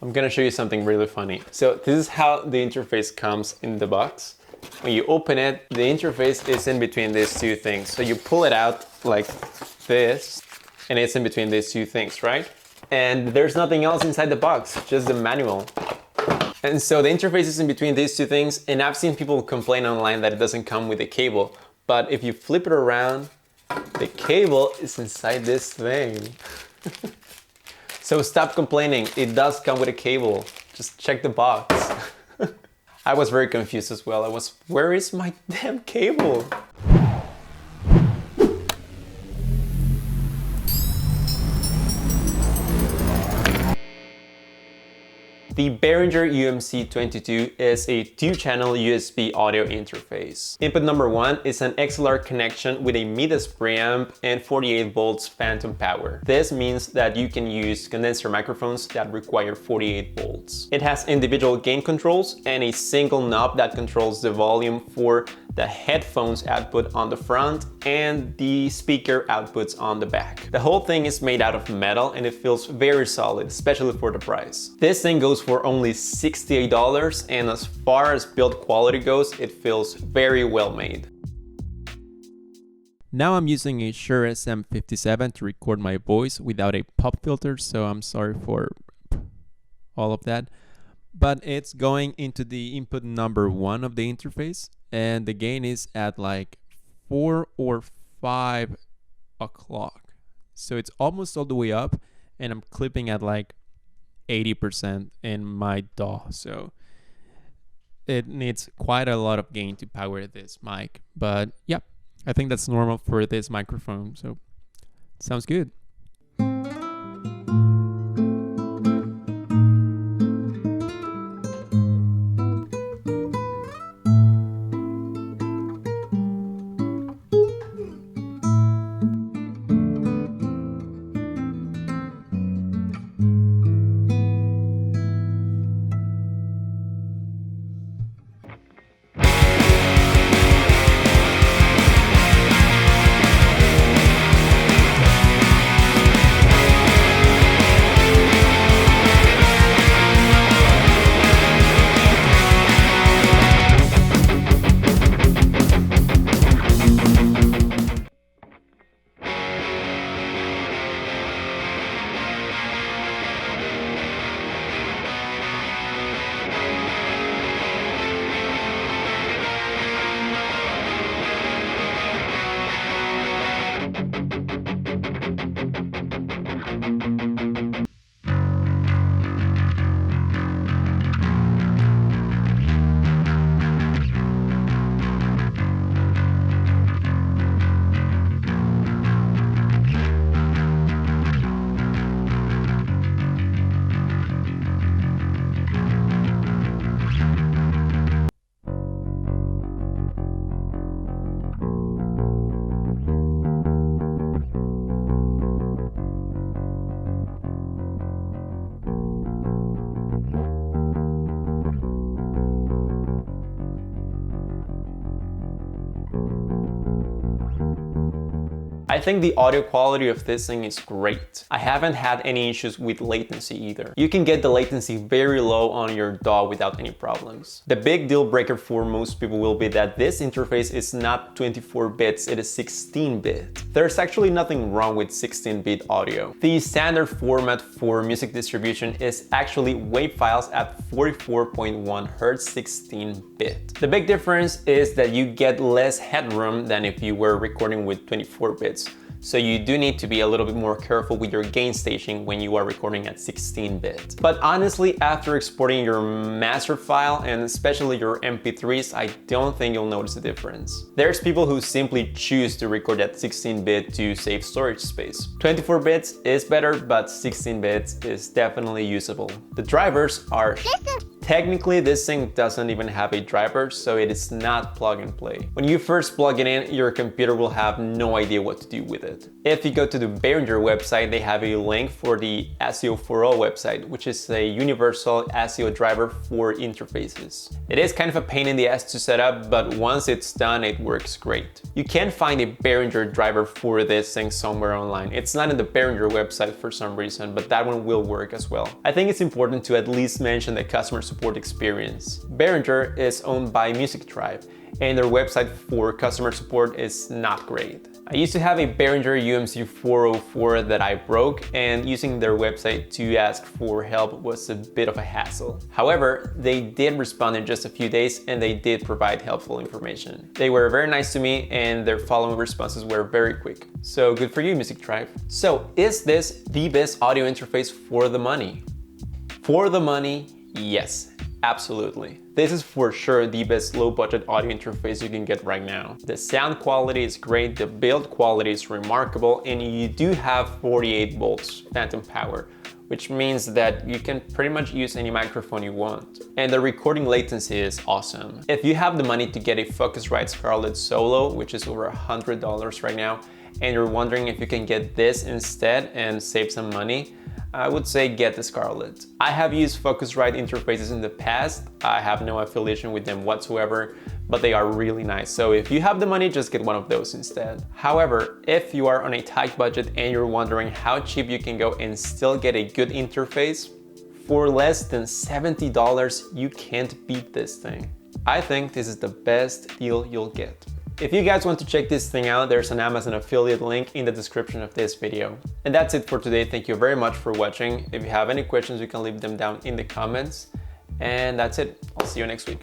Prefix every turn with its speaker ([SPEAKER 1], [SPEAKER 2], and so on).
[SPEAKER 1] I'm gonna show you something really funny. So this is how the interface comes in the box. When you open it, the interface is in between these two things. So you pull it out like this, and it's in between these two things, right? And there's nothing else inside the box, just the manual. And so the interface is in between these two things, and I've seen people complain online that it doesn't come with a cable. But if you flip it around, the cable is inside this thing. So stop complaining, it does come with a cable. Just check the box. I was very confused as well. Where is my damn cable? The Behringer UMC22 is a 2-channel USB audio interface. Input number 1 is an XLR connection with a MIDI preamp and 48 volts phantom power. This means that you can use condenser microphones that require 48 volts. It has individual gain controls and a single knob that controls the volume for the headphones output on the front and the speaker outputs on the back. The whole thing is made out of metal and it feels very solid, especially for the price. This thing goes for only $68, and as far as build quality goes, it feels very well made.
[SPEAKER 2] Now I'm using a Shure SM57 to record my voice without a pop filter, so I'm sorry for all of that. But it's going into the input number 1 of the interface, and the gain is at like 4 or 5 o'clock. So it's almost all the way up, and I'm clipping at like 80% in my DAW. So it needs quite a lot of gain to power this mic. But yeah, I think that's normal for this microphone. So sounds good.
[SPEAKER 1] I think the audio quality of this thing is great. I haven't had any issues with latency either. You can get the latency very low on your DAW without any problems. The big deal breaker for most people will be that this interface is not 24 bits, it is 16-bit. There's actually nothing wrong with 16-bit audio. The standard format for music distribution is actually WAV files at 44.1 Hz 16-bit. The big difference is that you get less headroom than if you were recording with 24 bits. So you do need to be a little bit more careful with your gain staging when you are recording at 16-bit. But honestly, after exporting your master file and especially your MP3s, I don't think you'll notice a difference. There's people who simply choose to record at 16-bit to save storage space. 24 bits is better, but 16 bits is definitely usable. The drivers are Technically, this thing doesn't even have a driver, so it is not plug and play. When you first plug it in, your computer will have no idea what to do with it. If you go to the Behringer website, they have a link for the SEO4O website, which is a universal SEO driver for interfaces. It is kind of a pain in the ass to set up, but once it's done, it works great. You can find a Behringer driver for this thing somewhere online. It's not in the Behringer website for some reason, but that one will work as well. I think it's important to at least mention the customer support experience. Behringer is owned by Music Tribe, and their website for customer support is not great. I used to have a Behringer UMC404 that I broke, and using their website to ask for help was a bit of a hassle. However, they did respond in just a few days, and they did provide helpful information. They were very nice to me, and their following responses were very quick. So good for you, Music Tribe. So is this the best audio interface for the money? For the money, yes. Absolutely. This is for sure the best low budget audio interface you can get right now. The sound quality is great, the build quality is remarkable, and you do have 48 volts phantom power, which means that you can pretty much use any microphone you want. And the recording latency is awesome. If you have the money to get a Focusrite Scarlett Solo, which is over $100 right now, and you're wondering if you can get this instead and save some money, I would say get the Scarlett. I have used Focusrite interfaces in the past. I have no affiliation with them whatsoever, but they are really nice. So if you have the money, just get one of those instead. However, if you are on a tight budget and you're wondering how cheap you can go and still get a good interface, for less than $70, you can't beat this thing. I think this is the best deal you'll get. If you guys want to check this thing out, there's an Amazon affiliate link in the description of this video. And that's it for today. Thank you very much for watching. If you have any questions, you can leave them down in the comments. And that's it. I'll see you next week.